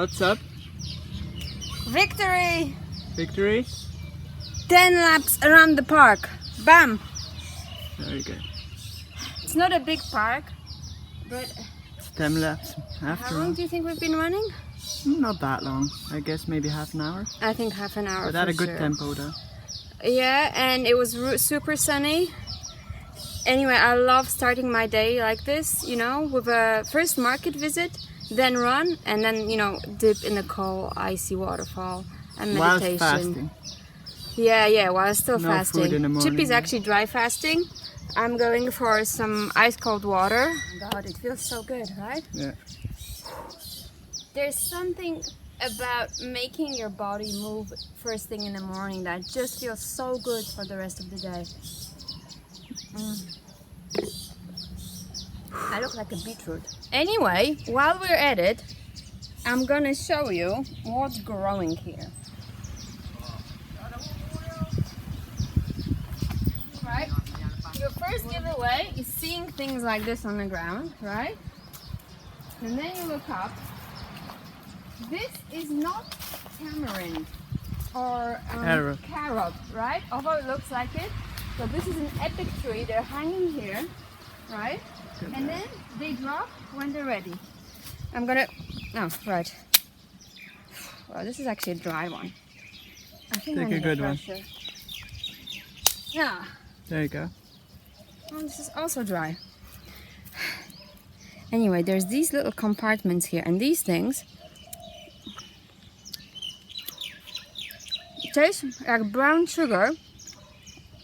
What's up? Victory! Victory? 10 laps around the park. Bam! Very good. It's not a big park, but It's 10 laps how after long all. do you think we've been running? Not that long. I guess maybe half an hour. I think half an hour. But at for a good sure. tempo though. Yeah, and it was super sunny. Anyway, I love starting my day like this, you know, with a first market visit, then run, and then, you know, dip in the cold, icy waterfall and Whilst meditation. fasting. Yeah, while still No fasting. food in the morning, Chippy's yeah. actually dry fasting. I'm going for some ice cold water. Oh God, it feels so good, right? Yeah. There's something about making your body move first thing in the morning that just feels so good for the rest of the day. I look like a beetroot. Anyway, while we're at it, I'm gonna show you what's growing here. Right? Your first giveaway is seeing things like this on the ground, right? And then you look up. This is not tamarind or carrot, right? Although it looks like it. So this is an epic tree. They're hanging here, right? And then they drop when they're ready. I'm gonna, oh, right. Well, this is actually a dry one. I think Take I a need good one. fresher. Yeah. There you go. Oh, this is also dry. Anyway, there's these little compartments here, and these things taste like brown sugar,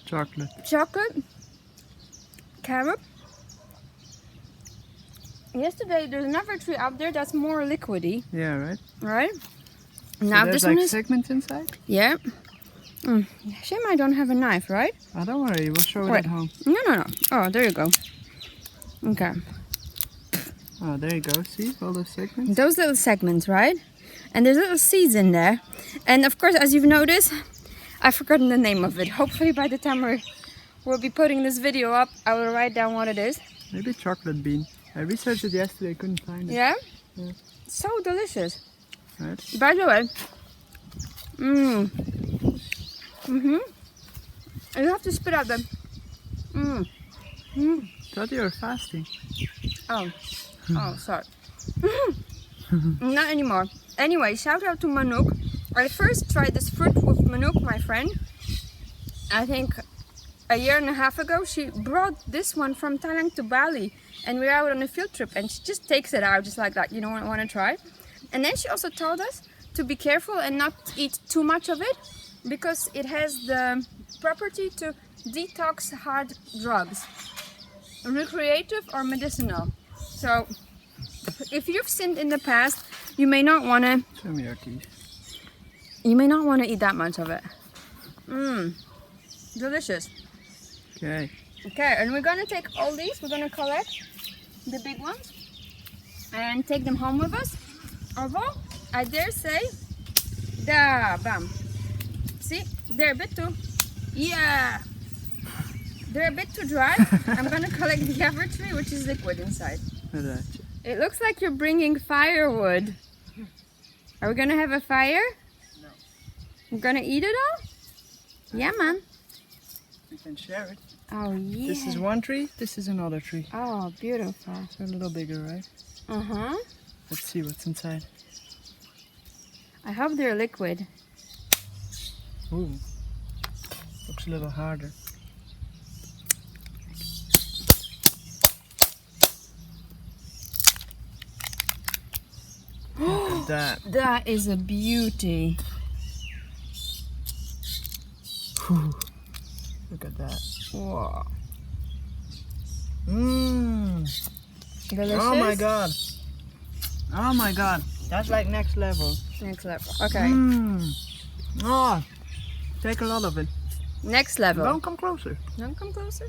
chocolate, carrot. Yesterday, there's another tree out there that's more liquidy, Yeah, right? right? So Now there's this like one is, segments inside? yeah. Shame I don't have a knife, right? Oh, don't worry, we'll show it Wait. at home. No. Oh, there you go. Okay. Oh, there you go. See all those segments? Those little segments, right? And there's little seeds in there. And of course, as you've noticed, I've forgotten the name of it. Hopefully by the time we'll be putting this video up, I will write down what it is. Maybe chocolate bean. I researched it yesterday, couldn't find it. Yeah? Yeah. So delicious. Right? By the way, you have to spit out the, Thought you were fasting. oh, sorry. Not anymore. Anyway, shout out to Manouk. I first tried this fruit with Manouk, my friend. I think a year and a half ago. She brought this one from Thailand to Bali, and we were out on a field trip, and she just takes it out just like that. You know, want to try? And then she also told us to be careful and not eat too much of it, because it has the property to detox hard drugs, recreative or medicinal. So if you've sinned in the past, you may not want to. Show me your keys. You may not want to eat that much of it. Delicious. Okay. Okay, and we're gonna take all these. We're gonna collect the big ones and take them home with us. Although I dare say, bam. See, they're a bit too. Yeah. They're a bit too dry. I'm gonna collect the other tree, which is liquid inside. It looks like you're bringing firewood. Are we gonna have a fire? No. We're gonna eat it all? Yeah, man. We can share it. Oh, yeah. This is one tree, this is another tree. Oh, beautiful. It's a little bigger, right? Uh-huh. Let's see what's inside. I hope they're liquid. Ooh. Looks a little harder. Look at that. That is a beauty. Whew. Look at that. Wow. Delicious. Oh my god. Oh my god. That's like next level. Next level. Okay. Oh, take a lot of it. Next level. Don't come closer. Don't come closer.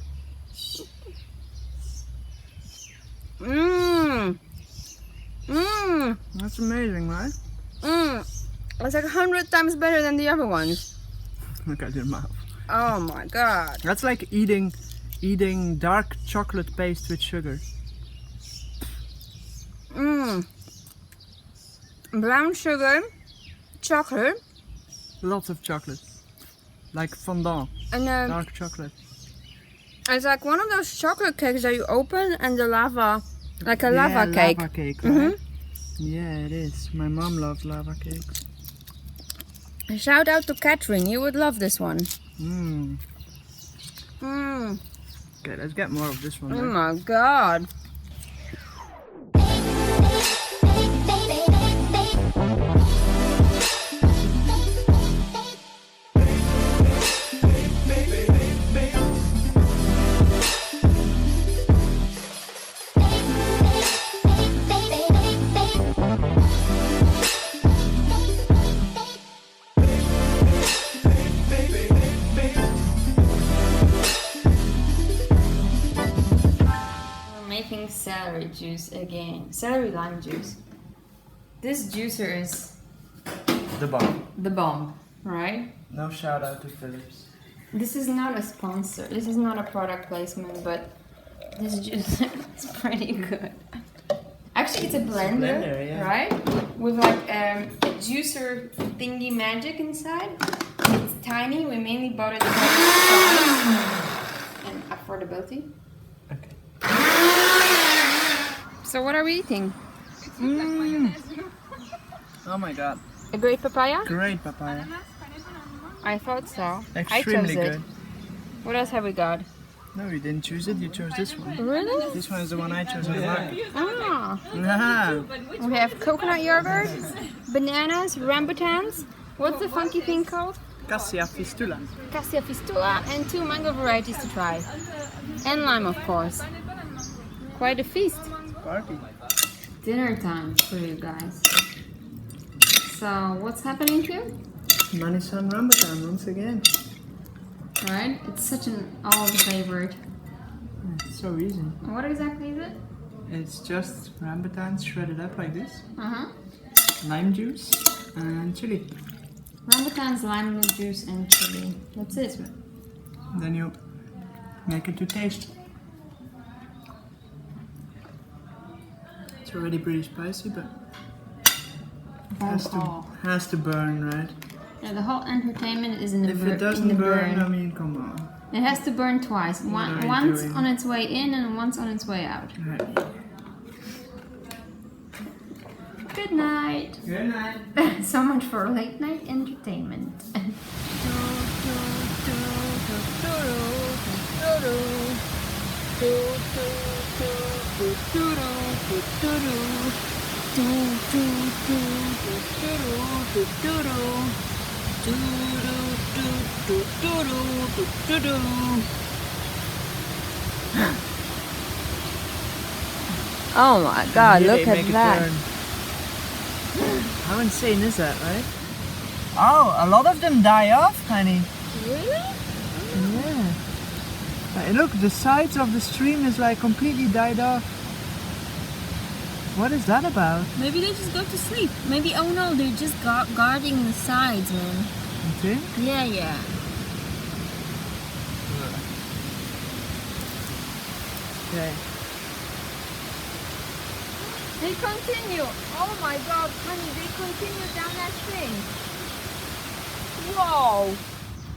That's amazing, right? It's like 100 times better than the other ones. Look at your mouth. Oh my god. That's like eating dark chocolate paste with sugar. brown sugar, chocolate, Lots of chocolate. Like fondant, and dark chocolate. it's like one of those chocolate cakes that you open and the lava, like a lava Yeah, cake. lava cake, right? Yeah, it is. My mom loves lava cakes. Shout out to Catherine, you would love this one. Mmm. Mm. Okay, let's get more of this one. Oh then. my god. Making celery juice again. Celery lime juice. This juicer is The bomb. the bomb, right? No shout out to Philips. This is not a sponsor. This is not a product placement, but this juicer is pretty good. Actually, it's a blender, blender, yeah. right? With like a juicer thingy magic inside. It's tiny. We mainly bought it because of size and affordability. Okay. So what are we eating? Oh my god. A great papaya? Great papaya. I thought so. Extremely I chose good. it. What else have we got? No, you didn't choose it, you chose this one. Really? This one is the one I chose on the market. Ah. Ah, We have coconut yogurt, bananas, rambutans. What's the funky thing called? Cassia fistula. Cassia fistula and 2 mango varieties to try. And lime, of course. Quite a feast. Party. Dinner time for you guys. So, what's happening here? Manisan rambutan once again. Right? It's such an old favorite. It's so easy. What exactly is it? It's just rambutan shredded up like this. Uh-huh. Lime juice and chili. Rambutans, lime juice, and chili. That's it. Then you make it to taste. It's already pretty spicy, but has to burn, right? Yeah, the whole entertainment is in the If it doesn't burn, I mean, come on. It has to burn twice. What are you Once doing? on its way in and once on its way out. Right. Good night. Good night. So much for late night entertainment. Oh my god, Here look they at make it that. burn. How insane is that, right? Oh, a lot of them die off, honey. Really? Yeah. Like, look, the sides of the stream is like completely died off. What is that about? Maybe they just go to sleep. Maybe, oh no, they're just guarding the sides, man. You think? Yeah, yeah. Okay. They continue. Oh my god, honey, they continue down that thing. Whoa.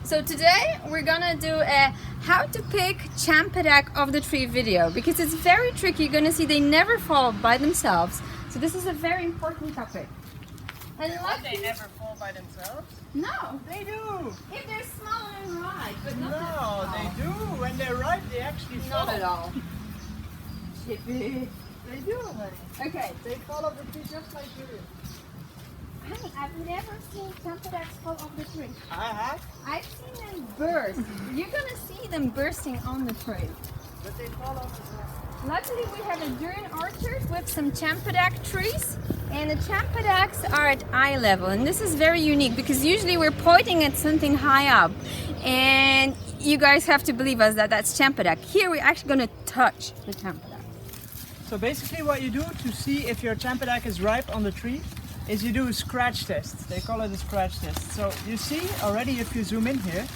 So today we're gonna do a how to pick Champedak off the tree video because it's very tricky. You're gonna see they never fall by themselves. So this is a very important topic. And They never fall by themselves? no, They do! if they're small and ripe, but not No, they do. When they're ripe, they actually fall. Not at all. Chippy. They do, honey. Okay. They fall off the tree just like you do. Honey, I've never seen Champedaks fall off the tree. I have, I've seen them burst. You're gonna see them bursting on the tree. but they fall off the tree. Luckily, we have a durian orchard with some Champedak trees, and the Champedaks are at eye level. And this is very unique because usually we're pointing at something high up, and you guys have to believe us that that's Champedak. Here, we're actually gonna touch the Champedak. So basically what you do to see if your Champedak is ripe on the tree is you do a scratch test. They call it a scratch test. So you see already, if you zoom in here,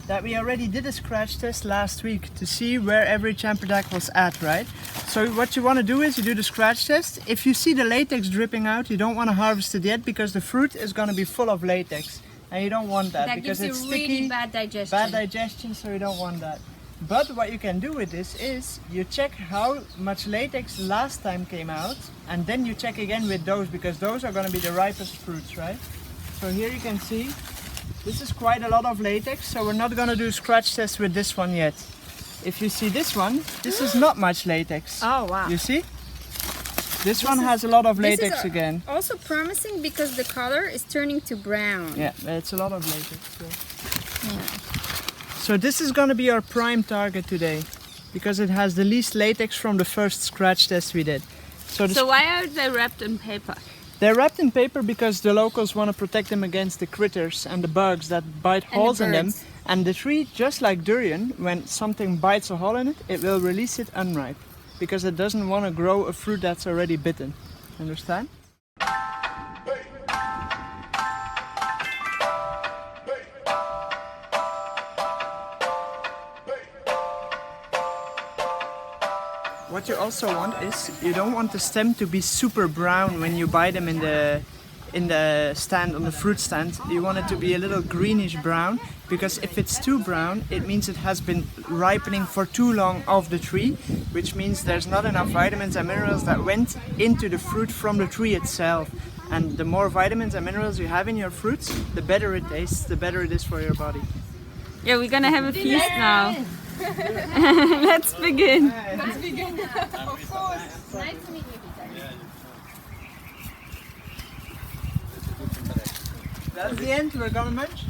that we already did a scratch test last week to see where every Champedak was at, right? So what you want to do is you do the scratch test. If you see the latex dripping out, you don't want to harvest it yet because the fruit is going to be full of latex. And you don't want that, That because gives it's you sticky, really bad digestion. bad digestion, so you don't want that. But what you can do with this is you check how much latex last time came out, and then you check again with those, because those are going to be the ripest fruits, right? So here you can see this is quite a lot of latex, so we're not going to do scratch test with this one yet. If you see this one, this is not much latex. Oh wow. You see? This one has a lot of This is latex again. Also promising because the color is turning to brown. Yeah, it's a lot of latex. So this is going to be our prime target today, because it has the least latex from the first scratch test we did. So why are they wrapped in paper? They're wrapped in paper because the locals want to protect them against the critters and the bugs that bite holes in them. birds. And the tree, just like durian, when something bites a hole in it, it will release it unripe, because it doesn't want to grow a fruit that's already bitten. Understand? What you also want is, you don't want the stem to be super brown when you buy them in the stand, on the fruit stand. You want it to be a little greenish brown, because if it's too brown, it means it has been ripening for too long off the tree, which means there's not enough vitamins and minerals that went into the fruit from the tree itself. And the more vitamins and minerals you have in your fruits, the better it tastes, the better it is for your body. Yeah, we're gonna have a feast now. Let's begin. Let's begin. Of course. Nice to meet you, Peter. That's the end, we're gonna munch.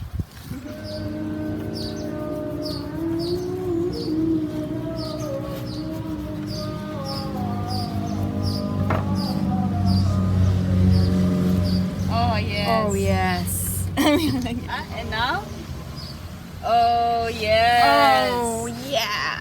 Oh yes. Oh yes. And now? Oh yes. Oh yeah.